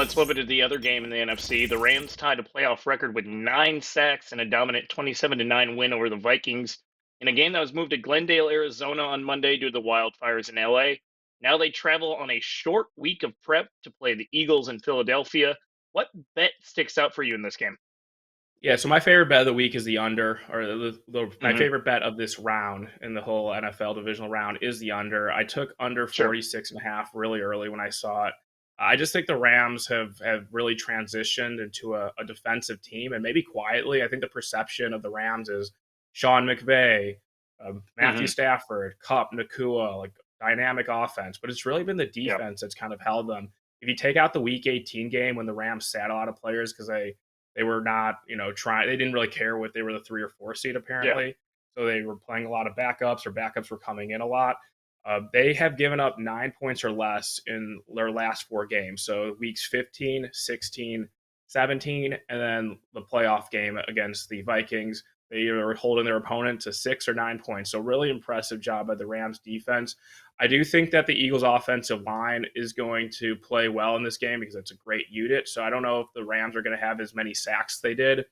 let's flip it to the other game in the NFC. The Rams tied a playoff record with 9 sacks and a dominant 27-9 win over the Vikings in a game that was moved to Glendale, Arizona on Monday due to the wildfires in LA. Now they travel on a short week of prep to play the Eagles in Philadelphia. What bet sticks out for you in this game? Yeah, so my favorite bet of the week is the under, or my Hmm. favorite bet of this round in the whole NFL divisional round is the under. I took under Sure. 46.5 really early when I saw it. I just think the Rams have really transitioned into a defensive team, and maybe quietly, I think the perception of the Rams is Sean McVay, Matthew Hmm. Stafford, Kupp, Nakua, like dynamic offense, but it's really been the Yep. defense that's kind of held them. If you take out the Week 18 game when the Rams sat a lot of players because they were not, trying. They didn't really care what they were the 3 or 4 seed Yeah. apparently. So they were playing a lot of backups, or backups were coming in a lot. They have given up 9 points or less in their last 4 games. So weeks 15, 16, 17, and then the playoff game against the Vikings. They were holding their opponent to 6 or 9 points. So really impressive job by the Rams defense. I do think that the Eagles offensive line is going to play well in this game because it's a great unit. So I don't know if the Rams are going to have as many sacks they did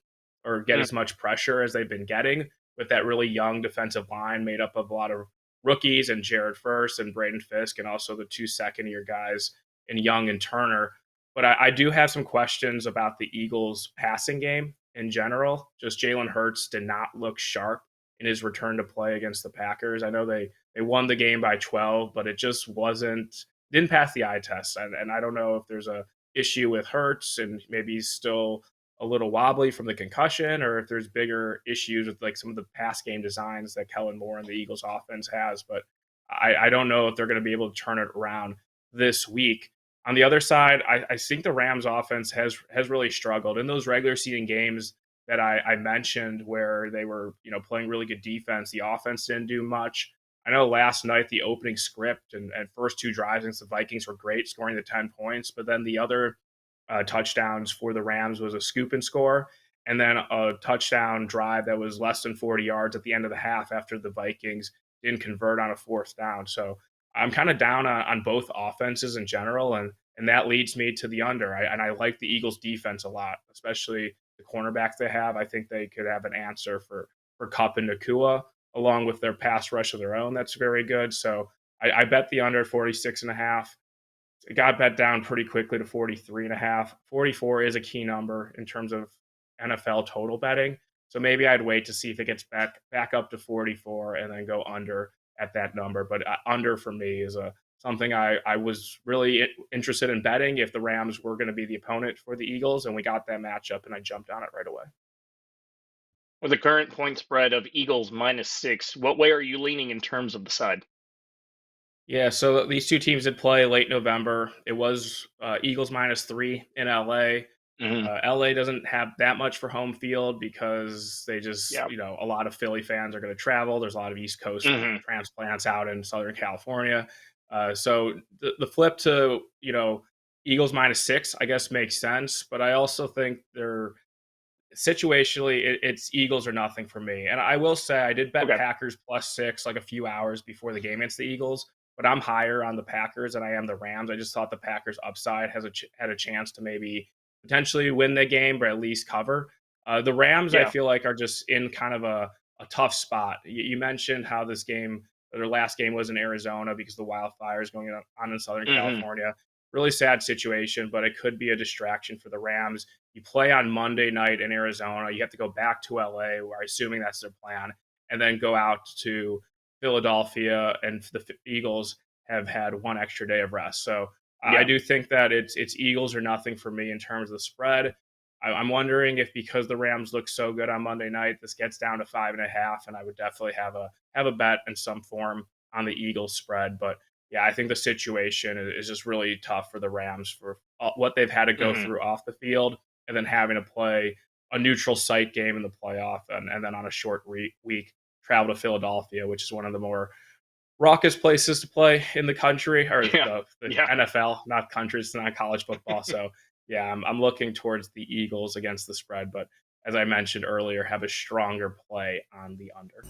or get Mm. as much pressure as they've been getting with that really young defensive line made up of a lot of rookies and Jared First and Braden Fisk and also the 2 second-year guys in Young and Turner. But I do have some questions about the Eagles passing game in general. Just Jalen Hurts did not look sharp in his return to play against the Packers. I know they won the game by 12, but it just didn't pass the eye test. And I don't know if there's a issue with Hurts and maybe he's still a little wobbly from the concussion, or if there's bigger issues with like some of the pass game designs that Kellen Moore and the Eagles offense has. But I don't know if they're going to be able to turn it around this week. On the other side, I think the Rams offense has really struggled in those regular season games that I mentioned where they were, playing really good defense. The offense didn't do much. I know last night the opening script and first 2 drives against the Vikings were great, scoring the 10 points, but then the other touchdowns for the Rams was a scoop and score, and then a touchdown drive that was less than 40 yards at the end of the half after the Vikings didn't convert on a 4th down. So I'm kind of down on both offenses in general, and that leads me to the under. And I like the Eagles defense a lot, especially the cornerbacks they have. I think they could have an answer for Kupp and Nakua, along with their pass rush of their own. That's very good. So I bet the under 46.5. It got bet down pretty quickly to 43.5. 44 is a key number in terms of NFL total betting. So maybe I'd wait to see if it gets back up to 44 and then go under at that number. But under for me is a something I was really interested in betting if the Rams were going to be the opponent for the Eagles, and we got that matchup, and I jumped on it right away. With the current point spread of Eagles -6, what way are you leaning in terms of the side? Yeah, so these 2 teams did play late November. It was Eagles -3 in LA. Hmm. LA doesn't have that much for home field because they just, Yeah. a lot of Philly fans are going to travel. There's a lot of East Coast Hmm. transplants out in Southern California. So the flip to, Eagles -6, I guess, makes sense. But I also think they're situationally, it's Eagles or nothing for me. And I will say I did bet Okay. Packers +6 like a few hours before the game against the Eagles, but I'm higher on the Packers than I am the Rams. I just thought the Packers upside had a chance to maybe potentially win the game, but at least cover. The Rams, I Yeah. feel like, are just in kind of a tough spot. You mentioned how this game, their last game was in Arizona because the wildfires going on in Southern Hmm. California. Really sad situation, but it could be a distraction for the Rams. You play on Monday night in Arizona. You have to go back to LA, where I'm assuming that's their plan, and then go out to Philadelphia. And the Eagles have had 1 extra day of rest. So I Yeah. do think that it's Eagles or nothing for me in terms of the spread. I'm wondering if because the Rams look so good on Monday night, this gets down to 5.5, and I would definitely have a bet in some form on the Eagles spread. But yeah, I think the situation is just really tough for the Rams for what they've had to go Hmm. through off the field, and then having to play a neutral site game in the playoff, and then on a short week travel to Philadelphia, which is one of the more raucous places to play in the country, or Yeah. the Yeah. NFL, not country, it's not college football. So yeah, I'm looking towards the Eagles against the spread, but as I mentioned earlier, have a stronger play on the under.